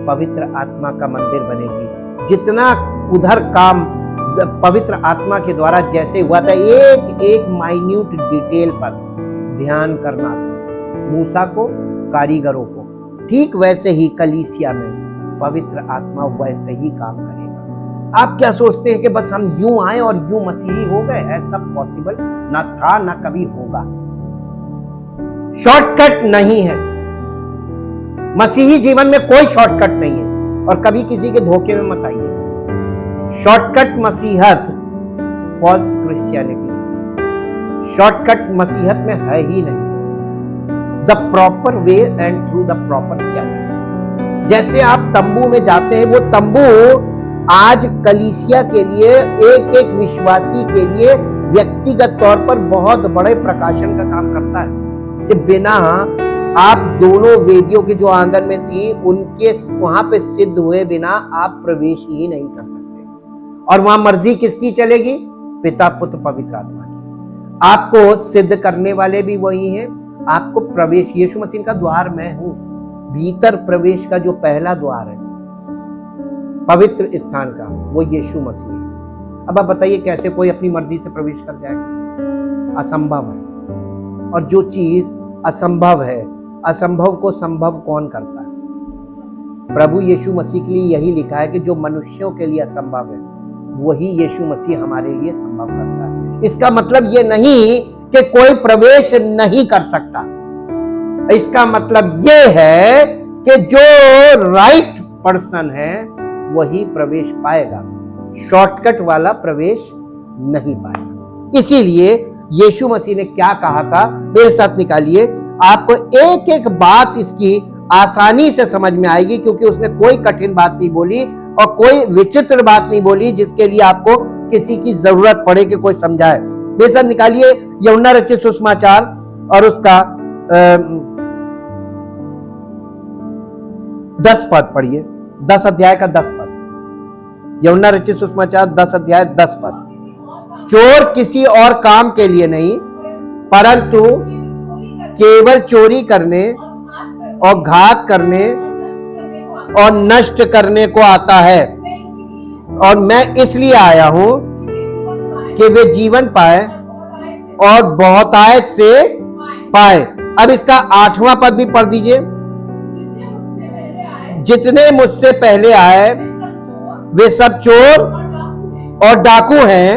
पवित्र आत्मा का मंदिर बनेगी। जितना उधर काम पवित्र आत्मा के द्वारा जैसे हुआ था, एक एक माइन्यूट डिटेल पर ध्यान करना था मूसा को, कारीगरों को, ठीक वैसे ही कलीसिया में पवित्र आत्मा वैसे ही काम करेगा। आप क्या सोचते हैं कि बस हम यूं आए और यूं मसीही हो गए? ऐसा पॉसिबल ना था, ना कभी होगा। शॉर्टकट नहीं है। मसीही जीवन में कोई शॉर्टकट नहीं है, और कभी किसी के धोखे में मत आइए। शॉर्टकट मसीहत फॉल्स क्रिश्चियनिटी है। शॉर्टकट मसीहत में है ही नहीं। The proper way and through the proper channel. जैसे आप तंबू में जाते हैं, वो तंबू आज कलीसिया के लिए, एक एक विश्वासी के लिए व्यक्तिगत तौर पर बहुत बड़े प्रकाशन का काम करता है कि बिना आप दोनों वेदियों के जो आंगन में थी, उनके वहां पे सिद्ध हुए बिना आप प्रवेश ही नहीं कर सकते। और वहां मर्जी किसकी चलेगी? पिता, पुत्र, पवित्र आत्मा की। आपको सिद्ध करने वाले भी वही हैं। आपको प्रवेश, यीशु मसीह का द्वार मैं हूं। भीतर प्रवेश का जो पहला द्वार है पवित्र स्थान का, वो यीशु मसीह है। अब आप बताइए कैसे कोई अपनी मर्जी से प्रवेश कर जाएगा? असंभव है। और जो चीज असंभव है, असंभव को संभव कौन करता है? प्रभु यीशु मसीह के लिए यही लिखा है कि जो मनुष्यों के लिए असंभव है, वही यीशु मसीह हमारे लिए संभव करता है। इसका मतलब ये नहीं कि कोई प्रवेश नहीं कर सकता। इसका मतलब ये है कि जो राइट पर्सन है वही प्रवेश पाएगा, शॉर्टकट वाला प्रवेश नहीं पाएगा। इसीलिए यीशु मसीह ने क्या कहा था, मेरे साथ निकालिए। आपको एक एक बात इसकी आसानी से समझ में आएगी, क्योंकि उसने कोई कठिन बात नहीं बोली और कोई विचित्र बात नहीं बोली जिसके लिए आपको किसी की जरूरत पड़े कि कोई समझाए। मेरे साथ निकालिए यूहन्ना रचित सुसमाचार और उसका 10 पद पढ़िए। 10 अध्याय का 10 पद। यूहन्ना रचित सुसमाचार 10 अध्याय 10 पद। चोर किसी और काम के लिए नहीं, परंतु केवल चोरी करने और घात करने और नष्ट करने को आता है, और मैं इसलिए आया हूं कि वे जीवन पाए और बहुतायत से पाए। अब इसका 8वां पद भी पढ़ दीजिए। जितने मुझसे पहले आए वे सब चोर और डाकू हैं,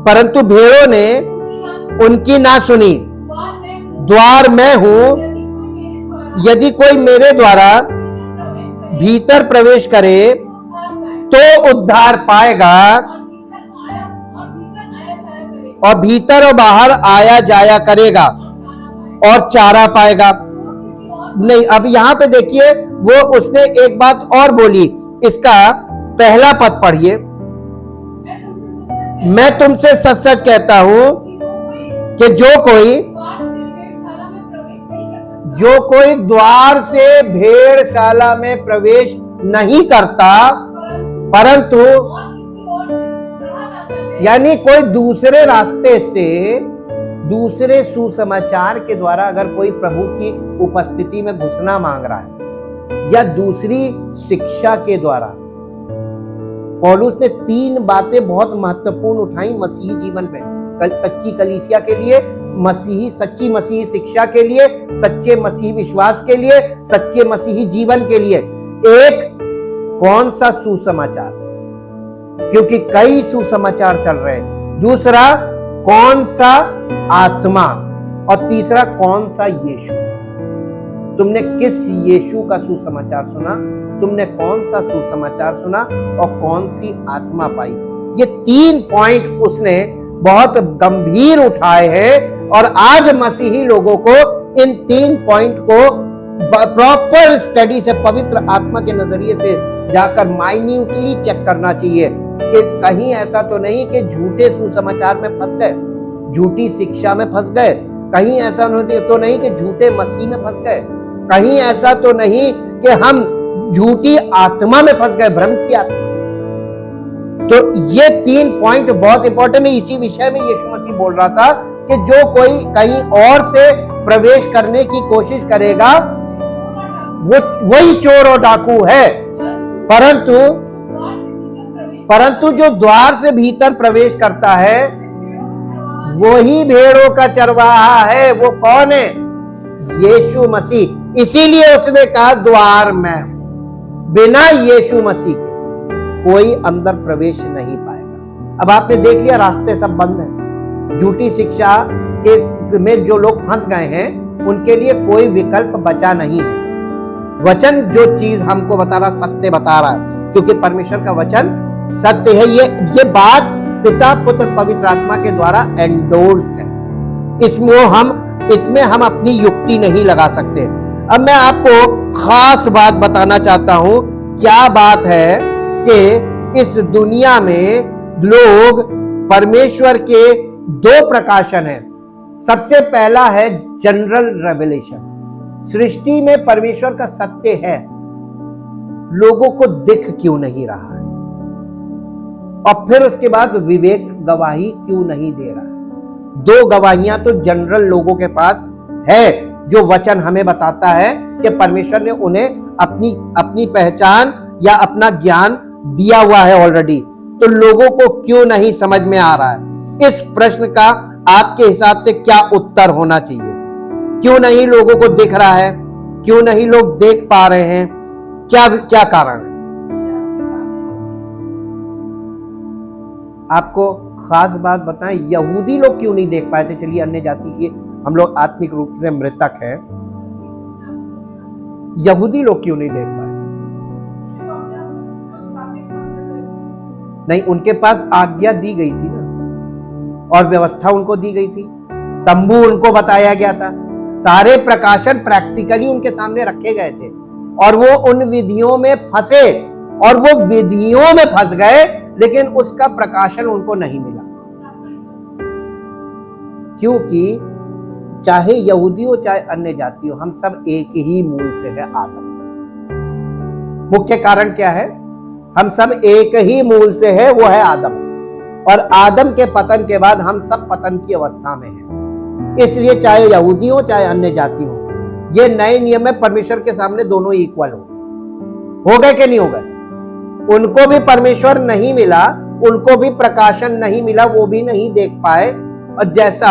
परंतु भेड़ों ने उनकी ना सुनी। द्वार मैं हूं, यदि कोई मेरे द्वारा भीतर प्रवेश करे तो उद्धार पाएगा और भीतर और बाहर आया जाया करेगा और चारा पाएगा। नहीं, अब यहां पे देखिए, वो उसने एक बात और बोली। इसका पहला पद पढ़िए। मैं तुमसे सच सच कहता हूं कि जो कोई द्वार से भेड़शाला में प्रवेश नहीं करता, परंतु यानी कोई दूसरे रास्ते से, दूसरे सुसमाचार के द्वारा अगर कोई प्रभु की उपस्थिति में घुसना मांग रहा है या दूसरी शिक्षा के द्वारा, पौलुस ने 3 बातें बहुत महत्वपूर्ण उठाई मसीही जीवन में, सच्ची कलीसिया के लिए, सच्ची मसीही शिक्षा के लिए, सच्चे मसीही विश्वास के लिए, सच्चे मसीही जीवन के लिए। एक, कौन सा सुसमाचार, क्योंकि कई सुसमाचार चल रहे हैं। दूसरा, कौन सा आत्मा, और तीसरा, कौन सा यीशु। तुमने किस यीशु का सुसमाचार सुना, तुमने कौन सा सुसमाचार सुना और कौन सी आत्मा पाई। ये 3 पॉइंट उसने बहुत गंभीर उठाए हैं और आज मसीही लोगों को इन 3 पॉइंट को प्रॉपर स्टडी से, पवित्र आत्मा के नजरिए से जाकर माइन्यूटली चेक करना चाहिए कि कहीं ऐसा तो नहीं कि झूठे सुसमाचार में फंस गए, झूठी शिक्षा में फंस गए, कहीं ऐसा तो नहीं कि झूठे मसीह में फंस गए, कहीं ऐसा तो नहीं कि हम झूठी आत्मा में फंस गए, भ्रम की आत्मा। तो ये 3 पॉइंट बहुत इंपॉर्टेंट है। इसी विषय में यीशु मसीह बोल रहा था कि जो कोई कहीं और से प्रवेश करने की कोशिश करेगा वो वही चोर और डाकू है, परंतु जो द्वार से भीतर प्रवेश करता है वही भेड़ों का चरवाहा है। वो कौन है? यीशु मसीह। इसीलिए उसने कहा द्वार मैं हूं, बिना यीशु मसीह के कोई अंदर प्रवेश नहीं पाएगा। अब आपने देख लिया रास्ते सब बंद हैं, झूठी शिक्षा के में जो लोग फंस गए हैं उनके लिए कोई विकल्प बचा नहीं है। वचन जो चीज हमको बता रहा, सत्य बता रहा है, क्योंकि परमेश्वर का वचन सत्य है। ये बात पिता पुत्र पवित्र आत्मा के द्वारा एंडोर्स्ड है। इसमें हम अपनी युक्ति नहीं लगा सकते। अब मैं आपको खास बात बताना चाहता हूं। क्या बात है कि इस दुनिया में लोग, परमेश्वर के 2 प्रकाशन हैं। सबसे पहला है जनरल रेवलेशन। सृष्टि में परमेश्वर का सत्य है, लोगों को दिख क्यों नहीं रहा है? और फिर उसके बाद विवेक गवाही क्यों नहीं दे रहा है? 2 गवाहियां तो जनरल लोगों के पास है, जो वचन हमें बताता है कि परमेश्वर ने उन्हें अपनी पहचान या अपना ज्ञान दिया हुआ है ऑलरेडी। तो लोगों को क्यों नहीं समझ में आ रहा है? इस प्रश्न का आपके हिसाब से क्या उत्तर होना चाहिए? क्यों नहीं लोगों को दिख रहा है? क्यों नहीं लोग देख पा रहे हैं? क्या कारण है? आपको खास बात बताएं, यहूदी लोग क्यों नहीं देख पाए थे? चलिए, अन्य जाति के हम लोग आत्मिक रूप से मृतक हैं, यहूदी लोग क्यों नहीं देख पाए? नहीं, उनके पास आज्ञा दी गई थी ना, और व्यवस्था उनको दी गई थी, तंबू उनको बताया गया था, सारे प्रकाशन प्रैक्टिकली उनके सामने रखे गए थे, और वो उन विधियों में फंसे, और वो विधियों में फंस गए, लेकिन उसका प्रकाशन उनको नहीं मिला। क्योंकि चाहे यहूदी हो चाहे अन्य जाति हो, हम सब एक ही मूल से है, आदम। मुख्य कारण क्या है? हम सब एक ही मूल से है, वो है आदम। और आदम के पतन के बाद हम सब पतन की अवस्था में हैं। इसलिए चाहे यहूदी हो चाहे अन्य जाति हो, ये नए नियम में परमेश्वर के सामने दोनों इक्वल हो गए कि नहीं हो गए? उनको भी परमेश्वर नहीं मिला, उनको भी प्रकाशन नहीं मिला, वो भी नहीं देख पाए, और जैसा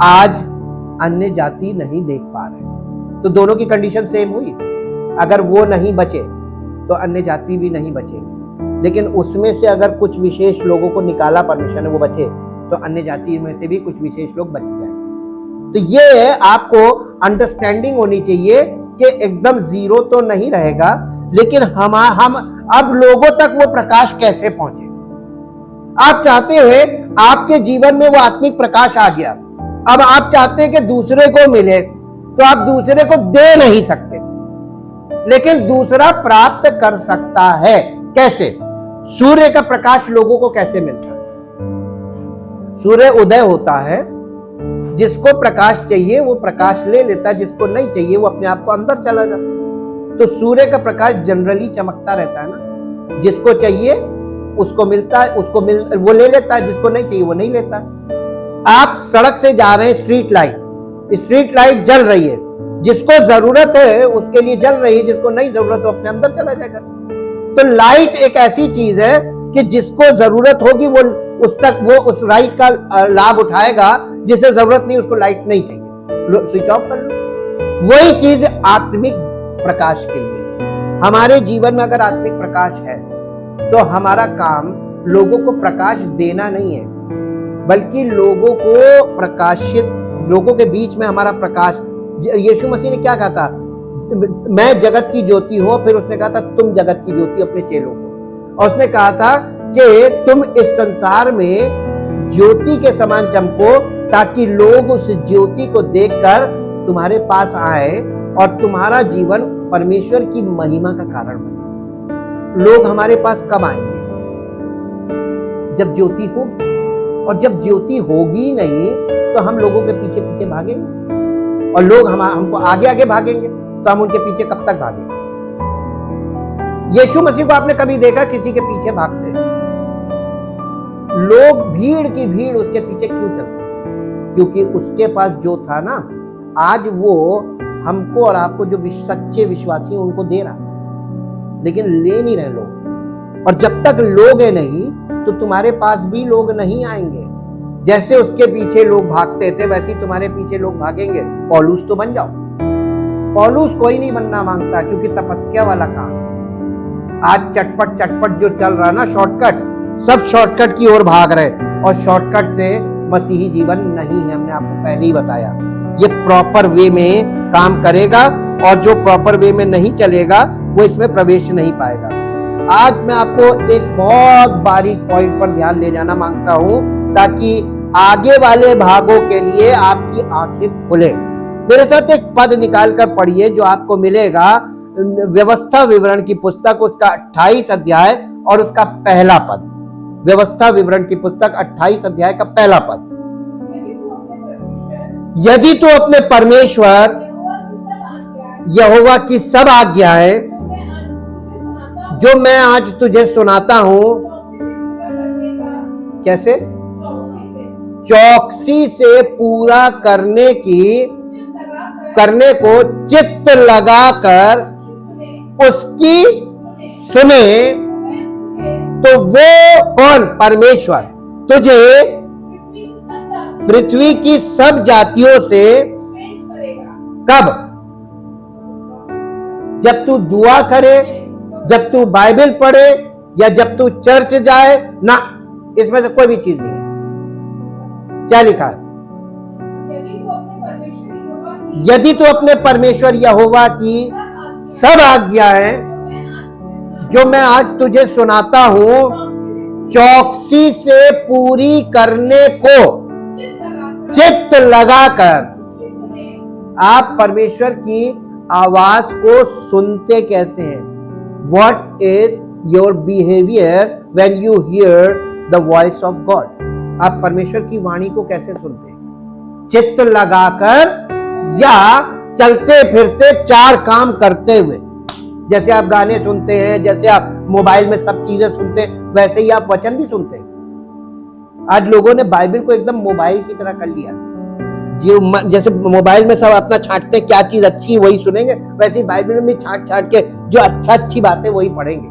आज अन्य जाति नहीं देख पा रहे, तो दोनों की कंडीशन सेम हुई। अगर वो नहीं बचे तो अन्य जाति भी नहीं बचेगी। लेकिन उसमें से अगर कुछ विशेष लोगों को निकाला परमेश्वर ने, वो बचे, तो अन्य जाति में से भी कुछ विशेष लोग बच जाएंगे। तो ये आपको अंडरस्टैंडिंग होनी चाहिए कि एकदम जीरो तो नहीं रहेगा, लेकिन हम अब लोगों तक वो प्रकाश कैसे पहुंचे। आप चाहते हैं आपके जीवन में वो आत्मिक प्रकाश आ गया, अब आप चाहते हैं कि दूसरे को मिले, तो आप दूसरे को दे नहीं सकते, लेकिन दूसरा प्राप्त कर सकता है। कैसे? सूर्य का प्रकाश लोगों को कैसे मिलता है? सूर्य उदय होता है, जिसको प्रकाश चाहिए वो प्रकाश ले लेता है, जिसको नहीं चाहिए वो अपने आप को अंदर चला जाता है। तो सूर्य का प्रकाश जनरली चमकता रहता है ना, जिसको चाहिए उसको मिलता है, वो ले लेता है, जिसको नहीं चाहिए वो नहीं लेता। आप सड़क से जा रहे हैं, स्ट्रीट लाइट जल रही है, जिसको जरूरत है उसके लिए जल रही है, जिसको नहीं जरूरत हो अपने अंदर चला जाएगा। तो लाइट एक ऐसी चीज है कि जिसको जरूरत होगी वो उस लाइट का लाभ उठाएगा, जिसे जरूरत नहीं उसको लाइट नहीं चाहिए, स्विच ऑफ कर लो। वही चीज आत्मिक प्रकाश के लिए। हमारे जीवन में अगर आत्मिक प्रकाश है तो हमारा काम लोगों को प्रकाश देना नहीं है, बल्कि लोगों को प्रकाशित, लोगों के बीच में हमारा प्रकाश। यीशु मसीह ने क्या कहा था? मैं जगत की ज्योति हूं। फिर उसने कहा था तुम जगत की ज्योति अपने चेलों को, और उसने कहा था कि तुम इस संसार में ज्योति के समान चमको, ताकि लोग उस ज्योति को देखकर तुम्हारे पास आए और तुम्हारा जीवन परमेश्वर की महिमा का कारण बने। लोग हमारे पास कब आएंगे? जब ज्योति होगी, और जब ज्योति होगी नहीं तो हम लोगों के पीछे पीछे भागेंगे, और लोग हमको आगे आगे भागेंगे, तो हम उनके पीछे कब तक भागेंगे? यीशु मसीह को आपने कभी देखा किसी के पीछे भागते? लोग भीड़ की भीड़ उसके पीछे क्यों चलते? क्योंकि उसके पास जो था ना, आज वो हमको और आपको जो सच्चे विश्वासी हैं उनको दे रहा, लेकिन ले नहीं रहे लोग। और जब तक लोगे नहीं तो तुम्हारे पास भी लोग नहीं आएंगे। जैसे उसके पीछे लोग भागते थे वैसे ही तुम्हारे पीछे लोग भागेंगे। पौलुस तो बन जाओ। पौलुस कोई नहीं बनना मांगता, क्योंकि तपस्या वाला काम है। आज चटपट जो चल रहा ना, शॉर्टकट, सब शॉर्टकट की ओर भाग रहे, और शॉर्टकट से मसीही जीवन नहीं है। हमने आपको पहले ही बताया, ये प्रॉपर वे में काम करेगा, और जो प्रॉपर वे में नहीं चलेगा वो इसमें प्रवेश नहीं पाएगा। आज मैं आपको एक बहुत बारीक पॉइंट पर ध्यान ले जाना मांगता हूं, ताकि आगे वाले भागों के लिए आपकी आंखें खुले। मेरे साथ एक पद निकाल कर पढ़िए जो आपको मिलेगा, व्यवस्था विवरण की पुस्तक, उसका 28 अध्याय और उसका पहला पद। व्यवस्था विवरण की पुस्तक 28 अध्याय का पहला पद। यदि तू अपने परमेश्वर यहोवा की सब आज्ञाएं जो मैं आज तुझे सुनाता हूं, कैसे? चौकसी से पूरा करने को चित्त लगाकर उसकी सुने, तो वो कौन? परमेश्वर तुझे पृथ्वी की सब जातियों से कब? जब तू दुआ करे, जब तू बाइबल पढ़े, या जब तू चर्च जाए ना, इसमें से कोई भी चीज नहीं है। क्या लिखा है? यदि तू अपने परमेश्वर यहोवा की सब आज्ञाएं जो मैं आज तुझे सुनाता हूं चौकसी से पूरी करने को चित्त लगाकर। आप परमेश्वर की आवाज को सुनते कैसे हैं? What is your behavior when you hear the voice of God? आप परमेश्वर की वाणी को कैसे सुनते हैं? चित्त लगाकर, या चलते फिरते चार काम करते हुए। जैसे आप गाने सुनते हैं, जैसे आप मोबाइल में सब चीजें सुनते हैं, वैसे ही आप वचन भी सुनते हैं। आज लोगों ने बाइबल को एकदम मोबाइल की तरह कर लिया। जैसे मोबाइल में सब अपना छांटते हैं, क्या चीज अच्छी वही सुनेंगे, वैसे ही बाइबल में भी छांट के जो अच्छी बातें वही पढ़ेंगे।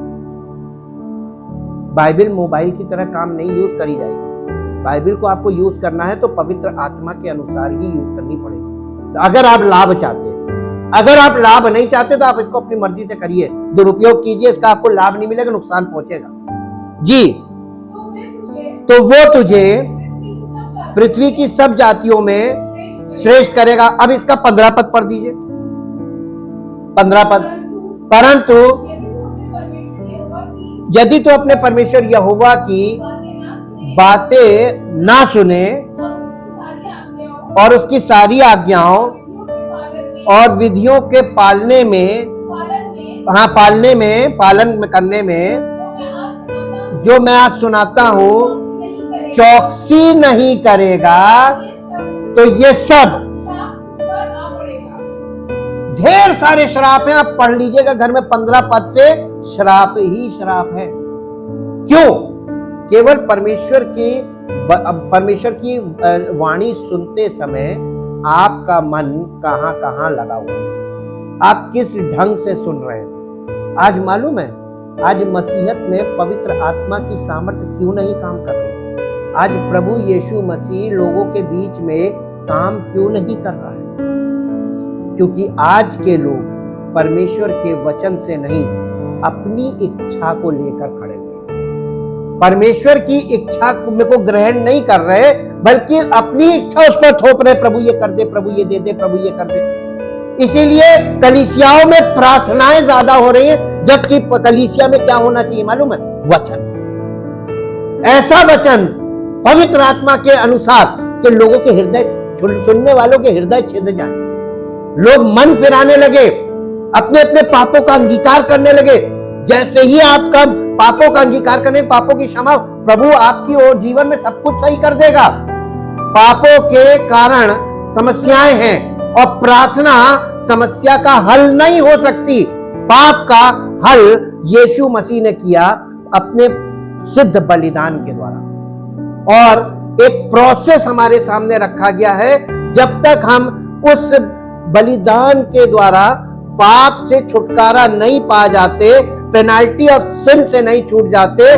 बाइबल मोबाइल की तरह काम नहीं यूज करी जाएगी। बाइबल को आपको यूज करना है तो पवित्र आत्मा के अनुसार ही यूज करनी पड़ेगी, अगर आप लाभ चाहते हैं। अगर आप लाभ नहीं चाहते तो आप इसको अपनी मर्जी से करिए, दुरुपयोग कीजिए, इसका आपको लाभ नहीं मिलेगा, नुकसान पहुंचेगा। जी, तो वो तुझे पृथ्वी की सब जातियों में श्रेष्ठ करेगा। अब इसका 15 पद पढ़ दीजिए, 15 पद। परंतु यदि तू अपने परमेश्वर यहोवा की बातें ना सुने और उसकी सारी आज्ञाओं और विधियों के पालन करने में जो मैं आज सुनाता हूं चौकसी नहीं करेगा, तो ये सब ढेर सारे श्राप हैं। आप पढ़ लीजिएगा घर में, 15 पद से श्राप ही श्राप है। क्यों? केवल परमेश्वर की वाणी सुनते समय आपका मन कहां कहां लगा हुआ है, आप किस ढंग से सुन रहे हैं। आज मालूम है, आज मसीहत में पवित्र आत्मा की सामर्थ्य क्यों नहीं काम कर रही? आज प्रभु यीशु मसीह लोगों के बीच में काम क्यों नहीं कर रहा है? क्योंकि आज के लोग परमेश्वर के वचन से नहीं, अपनी इच्छा को लेकर खड़े हुए, परमेश्वर की इच्छा को ग्रहण नहीं कर रहे, बल्कि अपनी इच्छा उस पर थोप रहे। प्रभु ये कर दे, प्रभु ये दे दे, प्रभु ये कर दे। इसीलिए कलीसियाओं में प्रार्थनाएं ज्यादा हो रही हैं, जबकि कलीसिया में क्या होना चाहिए मालूम है? वचन, ऐसा वचन पवित्र आत्मा के अनुसार कि लोगों के हृदय, सुनने वालों के हृदय छिद जाए, लोग मन फिराने लगे, अपने अपने पापों का अंगीकार करने लगे। जैसे ही आपका पापों का अंगीकार करने, पापों की क्षमा, प्रभु आपकी और जीवन में सब कुछ सही कर देगा। पापों के कारण समस्याएं हैं और प्रार्थना समस्या का हल नहीं हो सकती। पाप का हल यीशु मसीह ने किया अपने सिद्ध बलिदान के द्वारा, और एक प्रोसेस हमारे सामने रखा गया है। जब तक हम उस बलिदान के द्वारा पाप से छुटकारा नहीं पा जाते, पेनाल्टी ऑफ सिन से नहीं छूट जाते,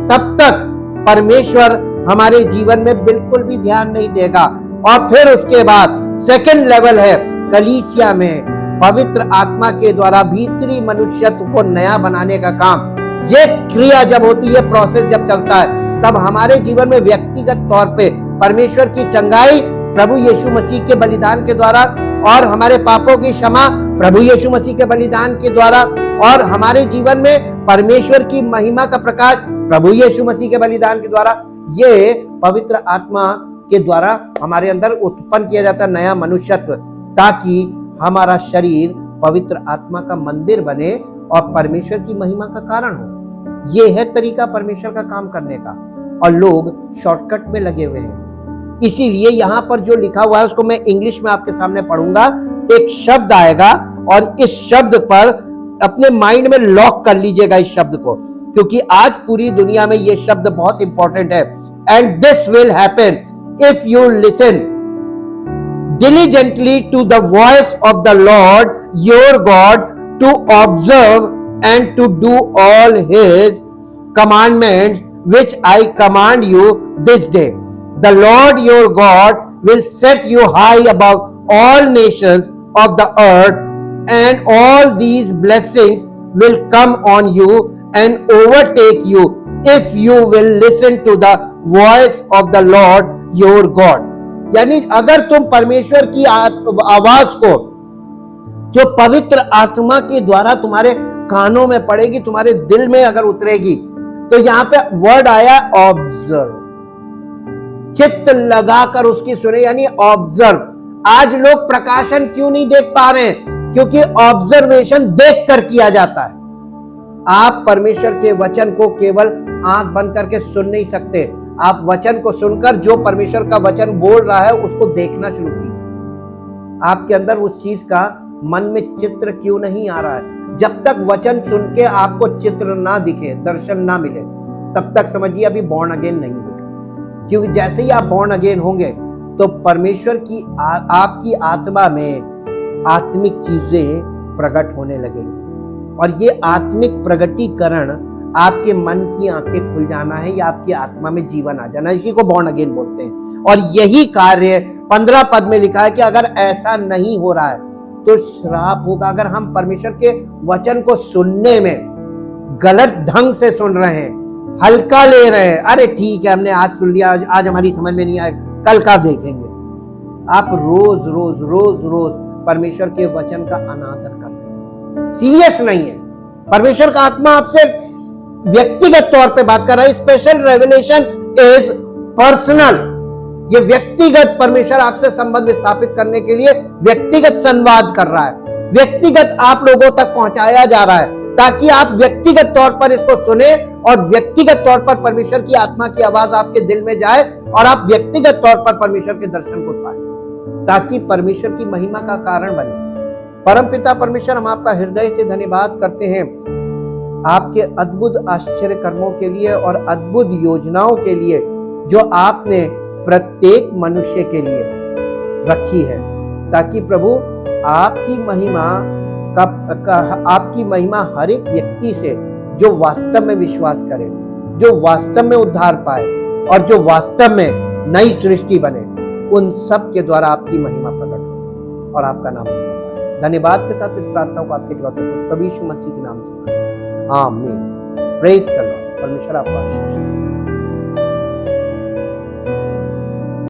तब तक परमेश्वर हमारे जीवन में बिल्कुल भी ध्यान नहीं देगा। और फिर उसके बाद सेकंड लेवल है कलीसिया में पवित्र आत्मा के द्वारा भीतरी मनुष्यत्व को नया बनाने का काम। ये क्रिया जब होती है, प्रोसेस जब चलता है, तब हमारे जीवन में व्यक्तिगत तौर पे परमेश्वर की चंगाई प्रभु यीशु मसीह के बलिदान के द्वारा, और हमारे पापों की क्षमा प्रभु यीशु मसीह के बलिदान के द्वारा, और हमारे जीवन में परमेश्वर की महिमा का प्रकाश प्रभु यीशु मसीह के बलिदान के द्वारा, ये पवित्र आत्मा के द्वारा हमारे अंदर उत्पन्न किया जाता नया मनुष्यत्व, ताकि हमारा शरीर पवित्र आत्मा का मंदिर बने और परमेश्वर की महिमा का कारण हो। ये है तरीका परमेश्वर का काम करने का, और लोग शॉर्टकट में लगे हुए हैं। इसीलिए यहां पर जो लिखा हुआ है उसको मैं इंग्लिश में आपके सामने पढ़ूंगा। एक शब्द आएगा और इस शब्द पर अपने माइंड में लॉक कर लीजिएगा इस शब्द को, क्योंकि आज पूरी दुनिया में ये शब्द बहुत इंपॉर्टेंट है। And this will happen if you listen diligently to the voice of the Lord your God, to observe and to do all his commandments which I command you this day. The Lord your God will set you high above all nations of the earth, and all these blessings will come on you and overtake you if you will listen to the voice of the Lord your God. यानी अगर तुम परमेश्वर की आवाज को, जो पवित्र आत्मा के द्वारा तुम्हारे कानों में पड़ेगी, तुम्हारे दिल में अगर उतरेगी, तो यहां पे वर्ड आया ऑब्जर्व, चित्त लगाकर उसकी सुने, यानी ऑब्जर्व। आज लोग प्रकाशन क्यों नहीं देख पा रहे हैं? क्योंकि ऑब्जर्वेशन देखकर किया जाता है। आप परमेश्वर के वचन को केवल आंख बंद करके सुन नहीं सकते, आप वचन को सुनकर जो परमेश्वर का वचन बोल रहा है उसको देखना शुरू कीजिए। आपके अंदर उस चीज का मन में चित्र क्यों नहीं आ रहा है? जब तक वचन सुन के आपको चित्र ना दिखे, दर्शन ना मिले, तब तक समझिए अभी बॉर्न अगेन नहीं हुए। क्योंकि जैसे ही आप बॉर्न अगेन होंगे तो परमेश्वर की आपकी आत्मा में आत्मिक चीजें प्रकट होने लगेंगी, और ये आत्मिक प्रगटीकरण आपके मन की आंखें खुल जाना है, या आपकी आत्मा में जीवन आ जाना, इसी को बॉर्न अगेन बोलते हैं। और यही कार्य 15 पद में लिखा है कि अगर ऐसा नहीं हो रहा है तो श्राप होगा। अगर हम परमेश्वर के वचन को सुनने में गलत ढंग से सुन रहे हैं, हल्का ले रहे हैं। अरे ठीक है, हमने आज सुन लिया, आज हमारी समझ में नहीं आएगा, कल का देखेंगे। आप रोज रोज रोज रोज परमेश्वर के वचन का अनादर कर रहे हैं, सीरियस नहीं है। परमेश्वर का आत्मा आपसे व्यक्तिगत तौर पे बात कर रहा है। Special revelation is personal. ये व्यक्तिगत परमेश्वर आपसे संबंध स्थापित करने के लिए व्यक्तिगत संवाद कर रहा है, व्यक्तिगत आप लोगों तक पहुंचाया जा रहा है, ताकि आप व्यक्तिगत तौर पर इसको सुने और व्यक्तिगत तौर पर परमेश्वर की आत्मा की आवाज आपके दिल में जाए और आप व्यक्तिगत तौर पर परमेश्वर के दर्शन को पाए, ताकि परमेश्वर की महिमा का कारण बने। परमपिता परमेश्वर, हम आपका हृदय से धन्यवाद करते हैं आपके अद्भुत आश्चर्य कर्मों के लिए और अद्भुत योजनाओं के लिए जो आपने प्रत्येक मनुष्य के लिए रखी है, ताकि प्रभु आपकी महिमा हर एक व्यक्ति से जो वास्तव में विश्वास करे, जो वास्तव में उद्धार पाए और जो वास्तव में नई सृष्टि बने, उन सब के द्वारा आपकी महिमा प्रकट हो और आपका नाम पाए। धन्यवाद के साथ इस प्रार्थना को आपके प्रभु यीशु मसीह के नाम से आमीन। Praise the Lord. परमेश्वर आपको आशीष दे।